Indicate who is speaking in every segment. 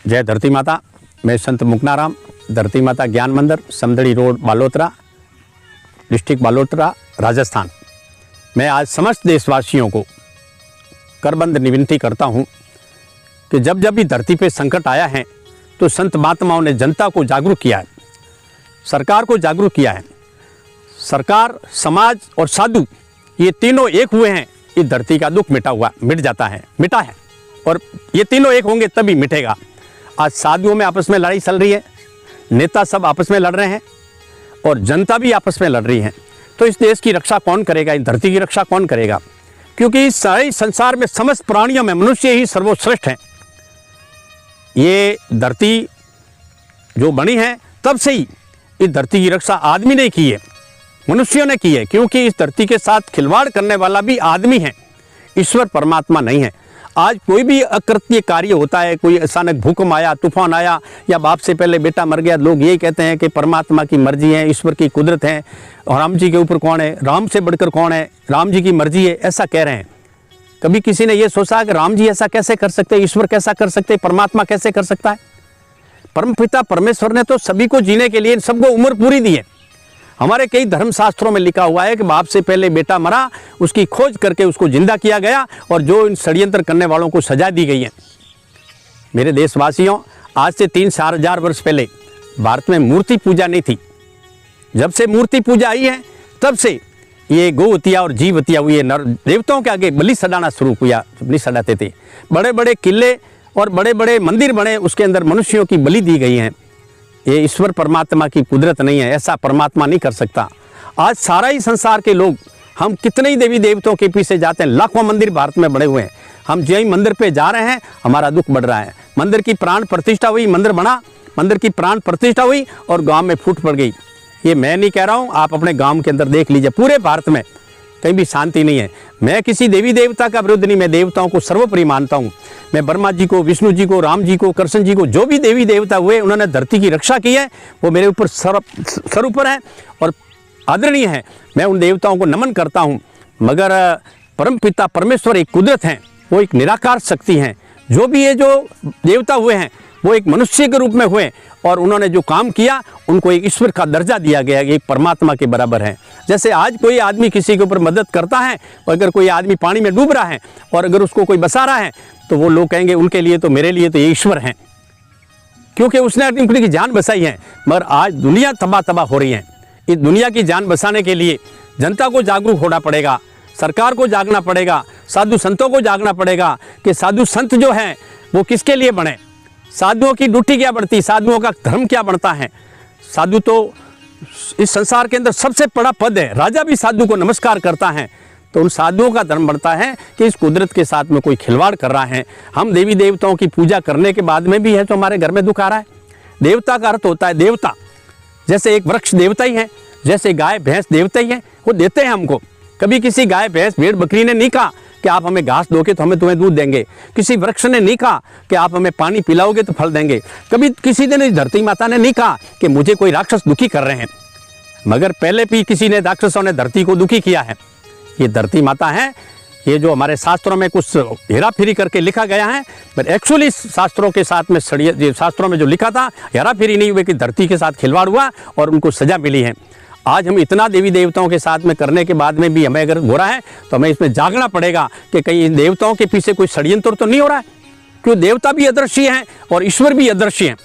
Speaker 1: जय धरती माता। मैं संत मुकनाराम, धरती माता ज्ञान मंदिर, समदड़ी रोड, बालोतरा, डिस्ट्रिक्ट बालोतरा, राजस्थान। मैं आज समस्त देशवासियों को करबंद निविनती करता हूँ कि जब जब भी धरती पे संकट आया है तो संत महात्माओं ने जनता को जागरूक किया है, सरकार को जागरूक किया है। सरकार, समाज और साधु ये तीनों एक हुए हैं, इस धरती का दुख मिटा है और ये तीनों एक होंगे तभी मिटेगा। आज साधुओं में आपस में लड़ाई चल रही है, नेता सब आपस में लड़ रहे हैं और जनता भी आपस में लड़ रही है। तो इस देश की रक्षा कौन करेगा, इस धरती की रक्षा कौन करेगा? क्योंकि इस सारे संसार में समस्त प्राणियों में मनुष्य ही सर्वश्रेष्ठ हैं। ये धरती जो बनी है तब से ही इस धरती की रक्षा आदमी ने की है, मनुष्यों ने की है। क्योंकि इस धरती के साथ खिलवाड़ करने वाला भी आदमी है, ईश्वर परमात्मा नहीं है। आज कोई भी अकृत्य कार्य होता है, कोई अचानक भूकंप आया, तूफान आया या बाप से पहले बेटा मर गया, लोग यही कहते हैं कि परमात्मा की मर्जी है, ईश्वर की कुदरत है और राम जी के ऊपर कौन है, राम से बढ़कर कौन है, राम जी की मर्जी है, ऐसा कह रहे हैं। कभी किसी ने यह सोचा कि राम जी ऐसा कैसे कर सकते, ईश्वर कैसा कर सकते, परमात्मा कैसे कर सकता है? परमपिता परमेश्वर ने तो सभी को जीने के लिए सबको उम्र पूरी दी है। हमारे कई धर्मशास्त्रों में लिखा हुआ है कि बाप से पहले बेटा मरा, उसकी खोज करके उसको जिंदा किया गया और जो इन षड्यंत्र करने वालों को सजा दी गई है। मेरे देशवासियों, आज से 3-4 हजार वर्ष पहले भारत में मूर्ति पूजा नहीं थी। जब से मूर्ति पूजा आई है तब से ये गोवतिया और जीवतिया हुई, नर देवताओं के आगे बलि चढ़ाना शुरू किया, बलि चढ़ाते थे। बड़े बड़े किले और बड़े बड़े मंदिर बने, उसके अंदर मनुष्यों की बलि दी गई है। ये ईश्वर परमात्मा की कुदरत नहीं है, ऐसा परमात्मा नहीं कर सकता। आज सारा ही संसार के लोग, हम कितने ही देवी देवताओं के पीछे जाते हैं, लाखों मंदिर भारत में बने हुए हैं। हम जय मंदिर पे जा रहे हैं, हमारा दुख बढ़ रहा है। मंदिर की प्राण प्रतिष्ठा हुई, मंदिर बना, मंदिर की प्राण प्रतिष्ठा हुई और गांव में फूट पड़ गई। ये मैं नहीं कह रहा हूँ, आप अपने गांव के अंदर देख लीजिए, पूरे भारत में कहीं भी शांति नहीं है। मैं किसी देवी देवता का विरोध नहीं, मैं देवताओं को सर्वोपरि मानता हूँ। मैं ब्रह्मा जी को, विष्णु जी को, राम जी को, कृष्ण जी को, जो भी देवी देवता हुए उन्होंने धरती की रक्षा की है, वो मेरे ऊपर सर ऊपर है और आदरणीय है। मैं उन देवताओं को नमन करता हूँ। मगर परमपिता परमेश्वर एक कुदरत है, वो एक निराकार शक्ति है। जो भी ये जो देवता हुए हैं वो एक मनुष्य के रूप में हुए और उन्होंने जो काम किया उनको एक ईश्वर का दर्जा दिया गया, एक परमात्मा के बराबर है। जैसे आज कोई आदमी किसी के ऊपर मदद करता है और अगर कोई आदमी पानी में डूब रहा है और अगर उसको कोई बचा रहा है तो वो लोग कहेंगे उनके लिए तो, मेरे लिए तो ये ईश्वर है, क्योंकि उसने उनकी जान बचाई है। मगर आज दुनिया तबाह हो रही है। इस दुनिया की जान बचाने के लिए जनता को जागरूक होना पड़ेगा, सरकार को जागना पड़ेगा, साधु संतों को जागना पड़ेगा कि साधु संत जो हैं वो किसके लिए बने, साधुओं की ड्यूटी क्या बढ़ती, साधुओं का धर्म क्या बढ़ता है। साधु तो इस संसार के अंदर सबसे बड़ा पद है, राजा भी साधु को नमस्कार करता है। तो उन साधुओं का धर्म बढ़ता है कि इस कुदरत के साथ में कोई खिलवाड़ कर रहा है। हम देवी देवताओं की पूजा करने के बाद में भी है तो हमारे घर में दुख आ रहा है। देवता का अर्थ होता है देवता, जैसे एक वृक्ष देवता ही है, जैसे गाय भैंस देवता ही है, वो देते हैं हमको। कभी किसी गाय भैंस भेड़ बकरी ने नहीं कहा कि आप हमें घास दोगे तो हमें तुम्हें दूध देंगे। किसी वृक्ष ने नहीं कहा कि आप हमें पानी पिलाओगे तो फल देंगे। कभी किसी दिन इस धरती माता ने नहीं कहा कि मुझे कोई राक्षस दुखी कर रहे हैं। मगर पहले भी किसी ने, राक्षसों ने धरती को दुखी किया है। ये धरती माता है, ये जो हमारे शास्त्रों में कुछ हेरा फेरी करके लिखा गया है, पर एक्चुअली शास्त्रों के साथ में शास्त्रों में जो लिखा था हेरा फेरी नहीं हुई कि धरती के साथ खिलवाड़ हुआ और उनको सजा मिली है। आज हम इतना देवी देवताओं के साथ में करने के बाद में भी हमें अगर हो रहा है तो हमें इसमें जागना पड़ेगा कि कहीं इन देवताओं के पीछे कोई षड्यंत्र तो नहीं हो रहा है। क्यों, देवता भी अदृश्य हैं और ईश्वर भी अदृश्य हैं।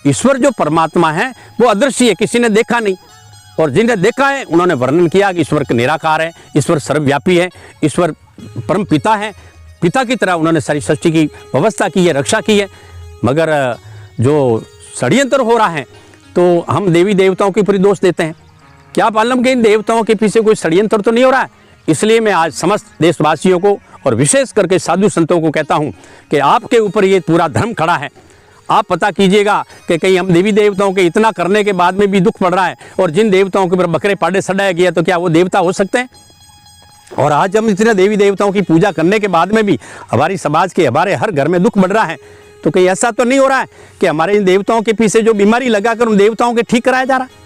Speaker 1: ईश्वर जो परमात्मा है वो अदृश्य है, किसी ने देखा नहीं, और जिन्हें देखा है उन्होंने वर्णन किया कि ईश्वर निराकार है, ईश्वर सर्वव्यापी है, ईश्वर परम पिता है। पिता की तरह उन्होंने सारी सृष्टि की व्यवस्था की है, रक्षा की है। मगर जो षड्यंत्र हो रहा है तो हम देवी देवताओं के ऊपर दोष देते हैं। क्या मालूम कि इन देवताओं के पीछे कोई षड्यंत्र तो नहीं हो रहा है। इसलिए मैं आज समस्त देशवासियों को और विशेष करके साधु संतों को कहता हूँ कि आपके ऊपर ये पूरा धर्म खड़ा है। आप पता कीजिएगा कि कहीं हम देवी देवताओं के इतना करने के बाद में भी दुख पड़ रहा है और जिन देवताओं के ऊपर बकरे पाड़े चढ़ाया गया तो क्या वो देवता हो सकते हैं? और आज हम इतने देवी देवताओं की पूजा करने के बाद में भी हमारी समाज के, हमारे हर घर में दुख बढ़ रहा है। तो कहीं ऐसा तो नहीं हो रहा है कि हमारे इन देवताओं के पीछे जो बीमारी लगाकर उन देवताओं के ठीक कराया जा रहा है?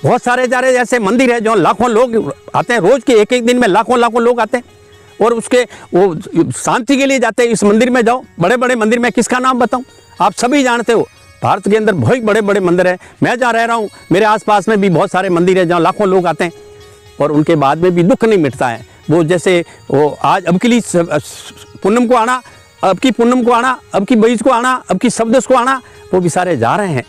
Speaker 1: बहुत सारे ऐसे मंदिर है जो लाखों लोग आते हैं, रोज के एक दिन में लाखों लोग आते हैं और उसके वो शांति के लिए जाते हैं। इस मंदिर में जाओ, बड़े बड़े मंदिर में किसका नाम बताऊं? आप सभी जानते हो भारत के अंदर बहुत बड़े बड़े मंदिर हैं। मैं जहाँ रह रहा हूँ मेरे आसपास में भी बहुत सारे मंदिर हैं जहाँ लाखों लोग आते हैं और उनके बाद में भी दुख नहीं मिटता है। वो जैसे वो आज अब के लिए पूनम को आना, अब की पूनम को आना, अब की 22 को आना, अब की 27 को आना, वो भी सारे जा रहे हैं।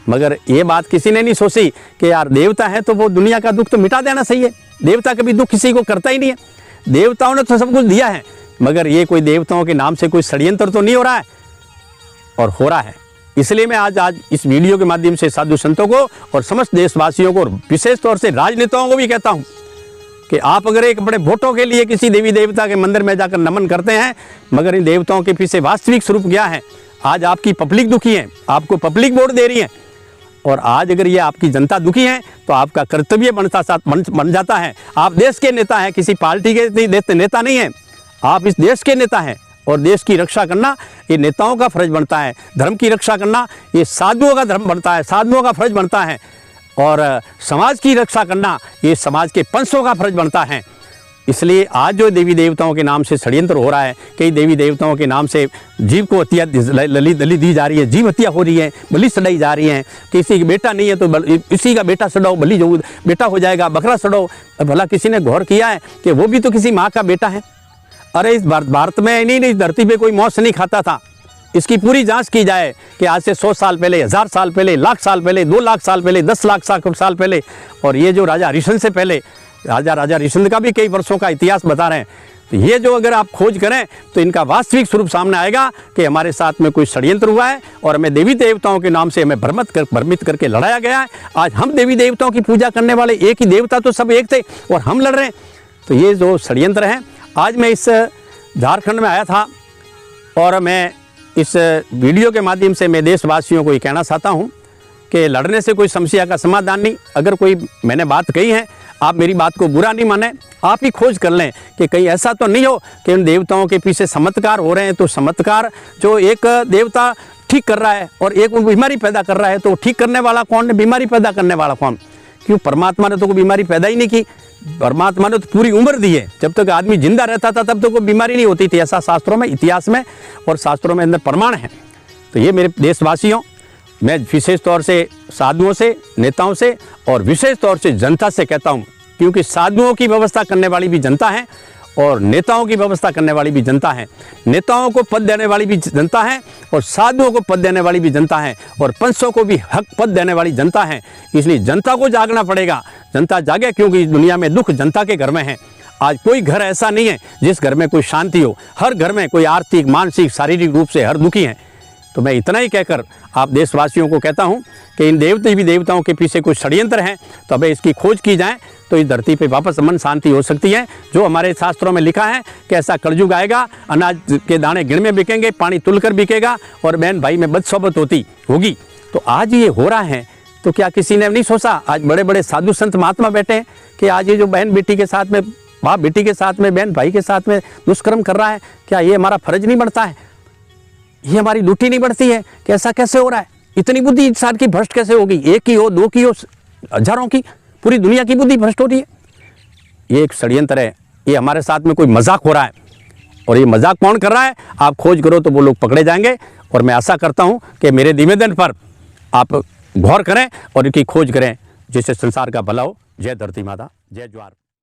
Speaker 1: मगर ये बात किसी ने नहीं सोची कि यार देवता है तो वो दुनिया का दुख तो मिटा देना सही है। देवता कभी दुख किसी को करता ही नहीं है। देवताओं ने तो सब कुछ दिया है, मगर ये कोई देवताओं के नाम से कोई षड्यंत्र तो नहीं हो रहा है और हो रहा है। इसलिए मैं आज इस वीडियो के माध्यम से साधु संतों को और समस्त देशवासियों को और विशेष तौर से राजनेताओं को भी कहता हूँ कि आप अगर एक बड़े वोटों के लिए किसी देवी देवता के मंदिर में जाकर नमन करते हैं, मगर इन देवताओं के पीछे वास्तविक स्वरूप क्या है। आज आपकी पब्लिक दुखी है, आपको पब्लिक वोट दे रही है और आज अगर ये आपकी जनता दुखी है तो आपका कर्तव्य बन जाता है। आप देश के नेता हैं, किसी पार्टी के नेता नहीं हैं, आप इस देश के नेता हैं और देश की रक्षा करना ये नेताओं का फर्ज बनता है। धर्म की रक्षा करना ये साधुओं का धर्म बनता है, साधुओं का फर्ज बनता है और समाज की रक्षा करना ये समाज के पंथों का फर्ज बनता है। इसलिए आज जो देवी देवताओं के नाम से षड्यंत्र हो रहा है, कई देवी देवताओं के नाम से जीव को हत्या दली दी जा रही है, जीव हत्या हो रही है, बलि चढ़ाई जा रही है। किसी का बेटा नहीं है तो इसी का बेटा चढ़ाओ, बलि जो बेटा हो जाएगा, बकरा चढ़ाओ। भला किसी ने गौर किया है कि वो भी तो किसी माँ का बेटा है। अरे इस भारत में नहीं इस धरती पे कोई मौत नहीं खाता था। इसकी पूरी जांच की जाए कि आज से 100 साल पहले, 1000 साल पहले, लाख साल पहले, 2 लाख साल पहले, 10 लाख साल पहले, और ये जो राजा हरिश्चंद्र से पहले राजा हरिश्चंद्र का भी कई वर्षों का इतिहास बता रहे हैं। तो ये जो अगर आप खोज करें तो इनका वास्तविक स्वरूप सामने आएगा कि हमारे साथ में कोई षड्यंत्र हुआ है और हमें देवी देवताओं के नाम से हमें भ्रमित करके लड़ाया गया है। आज हम देवी देवताओं की पूजा करने वाले, एक ही देवता तो सब एक थे और हम लड़ रहे हैं। तो ये जो षड्यंत्र है, आज मैं इस झारखंड में आया था और मैं इस वीडियो के माध्यम से मैं देशवासियों को ये कहना चाहता हूँ कि लड़ने से कोई समस्या का समाधान नहीं। अगर कोई मैंने बात कही है, आप मेरी बात को बुरा नहीं माने, आप ही खोज कर लें कि कहीं ऐसा तो नहीं हो कि उन देवताओं के पीछे चमत्कार हो रहे हैं। तो चमत्कार जो एक देवता ठीक कर रहा है और एक बीमारी पैदा कर रहा है, तो ठीक करने वाला कौन है, बीमारी पैदा करने वाला कौन? क्यों? परमात्मा ने तो कोई बीमारी पैदा ही नहीं की। परमात्मा ने तो पूरी उम्र दी है। जब तक आदमी जिंदा रहता था तब तक कोई बीमारी नहीं होती थी। ऐसा शास्त्रों में, इतिहास में और शास्त्रों में अंदर प्रमाण है। तो ये मेरे देशवासियों, मैं विशेष तौर से साधुओं से, नेताओं से और विशेष तौर से जनता से कहता हूँ, क्योंकि साधुओं की व्यवस्था करने वाली भी जनता है और नेताओं की व्यवस्था करने वाली भी जनता है। नेताओं को पद देने वाली भी जनता है और साधुओं को पद देने वाली भी जनता है और पंचों को भी हक पद देने वाली जनता है। इसलिए जनता को जागना पड़ेगा। जनता जागे, क्योंकि इस दुनिया में दुख जनता के घर में है। आज कोई घर ऐसा नहीं है जिस घर में कोई शांति हो। हर घर में कोई आर्थिक, मानसिक, शारीरिक रूप से हर दुखी है। तो मैं इतना ही कहकर आप देशवासियों को कहता हूं कि इन देवताओं के पीछे कुछ षड्यंत्र हैं, तो अब इसकी खोज की जाए तो इस धरती पे वापस अमन शांति हो सकती है। जो हमारे शास्त्रों में लिखा है कि ऐसा कलयुग आएगा, अनाज के दाने गिण में बिकेंगे, पानी तुलकर बिकेगा और बहन भाई में बदसोबत होगी। तो आज ये हो रहा है, तो क्या किसी ने नहीं सोचा? आज बड़े बड़े साधु संत महात्मा बैठे हैं कि आज ये जो बहन बेटी के साथ में, बाप बेटी के साथ में, बहन भाई के साथ में दुष्कर्म कर रहा है, क्या ये हमारा फर्ज नहीं बनता है? ये हमारी ड्यूटी नहीं बढ़ती है कि ऐसा कैसे हो रहा है? इतनी बुद्धि इंसान की भ्रष्ट कैसे होगी? एक की हो, दो की हो, हजारों की, पूरी दुनिया की बुद्धि भ्रष्ट हो रही है। ये एक षड्यंत्र है। ये हमारे साथ में कोई मजाक हो रहा है और ये मजाक कौन कर रहा है? आप खोज करो तो वो लोग पकड़े जाएंगे। और मैं आशा करता हूं कि मेरे निवेदन पर आप गौर करें और इनकी खोज करें, जिससे संसार का भला हो। जय धरती माता, जय ज्वार।